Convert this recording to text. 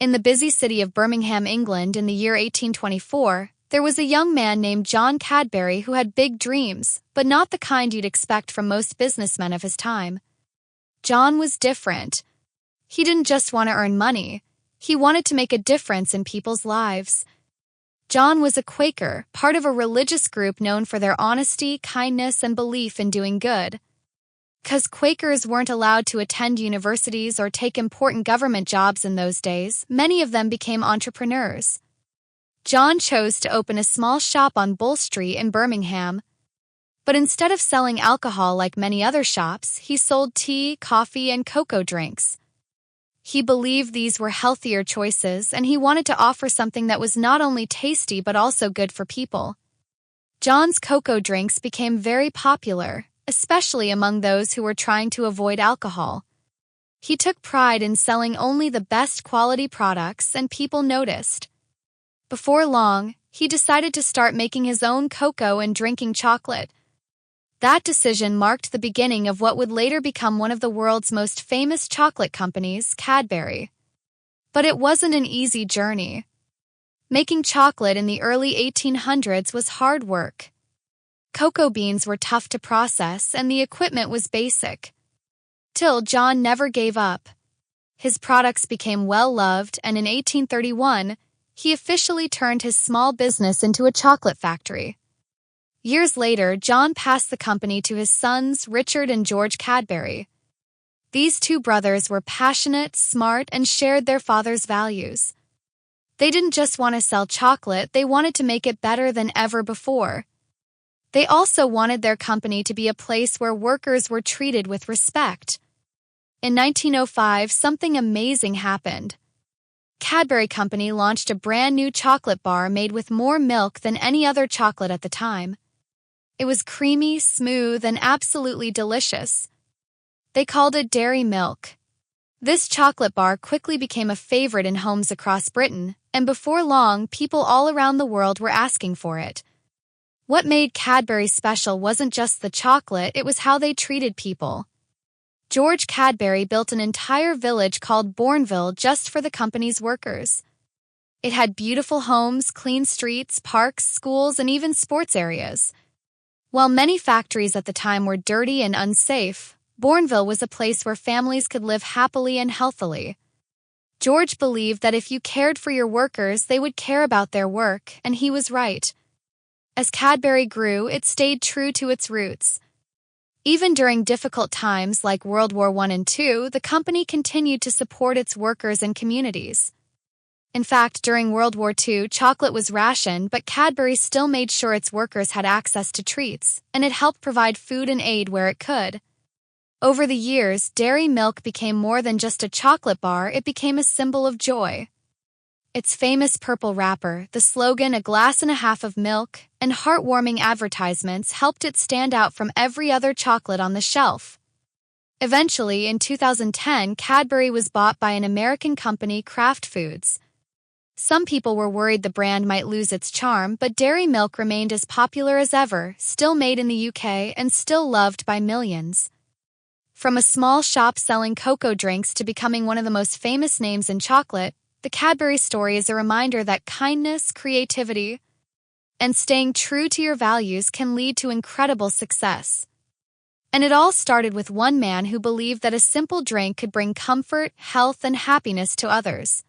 In the busy city of Birmingham, England, in the year 1824, there was a young man named John Cadbury who had big dreams, but not the kind you'd expect from most businessmen of his time. John was different. He didn't just want to earn money. He wanted to make a difference in people's lives. John was a Quaker, part of a religious group known for their honesty, kindness, and belief in doing good. Because Quakers weren't allowed to attend universities or take important government jobs in those days, many of them became entrepreneurs. John chose to open a small shop on Bull Street in Birmingham. But instead of selling alcohol like many other shops, he sold tea, coffee, and cocoa drinks. He believed these were healthier choices, and he wanted to offer something that was not only tasty but also good for people. John's cocoa drinks became very popular, especially among those who were trying to avoid alcohol. He took pride in selling only the best quality products, and people noticed. Before long, he decided to start making his own cocoa and drinking chocolate. That decision marked the beginning of what would later become one of the world's most famous chocolate companies, Cadbury. But it wasn't an easy journey. Making chocolate in the early 1800s was hard work. Cocoa beans were tough to process, and the equipment was basic. Still, John never gave up. His products became well-loved, and in 1831, he officially turned his small business into a chocolate factory. Years later, John passed the company to his sons, Richard and George Cadbury. These two brothers were passionate, smart, and shared their father's values. They didn't just want to sell chocolate, they wanted to make it better than ever before. They also wanted their company to be a place where workers were treated with respect. In 1905, something amazing happened. Cadbury Company launched a brand new chocolate bar made with more milk than any other chocolate at the time. It was creamy, smooth, and absolutely delicious. They called it Dairy Milk. This chocolate bar quickly became a favorite in homes across Britain, and before long, people all around the world were asking for it. What made Cadbury special wasn't just the chocolate, it was how they treated people. George Cadbury built an entire village called Bourneville just for the company's workers. It had beautiful homes, clean streets, parks, schools, and even sports areas. While many factories at the time were dirty and unsafe, Bourneville was a place where families could live happily and healthily. George believed that if you cared for your workers, they would care about their work, and he was right. As Cadbury grew, it stayed true to its roots. Even during difficult times like World War I and II, the company continued to support its workers and communities. In fact, during World War II, chocolate was rationed, but Cadbury still made sure its workers had access to treats, and it helped provide food and aid where it could. Over the years, Dairy Milk became more than just a chocolate bar, it became a symbol of joy. Its famous purple wrapper, the slogan "a glass and a half of milk," and heartwarming advertisements helped it stand out from every other chocolate on the shelf. Eventually, in 2010, Cadbury was bought by an American company, Kraft Foods. Some people were worried the brand might lose its charm, but Dairy Milk remained as popular as ever, still made in the UK and still loved by millions. From a small shop selling cocoa drinks to becoming one of the most famous names in chocolate, the Cadbury story is a reminder that kindness, creativity, and staying true to your values can lead to incredible success. And it all started with one man who believed that a simple drink could bring comfort, health, and happiness to others.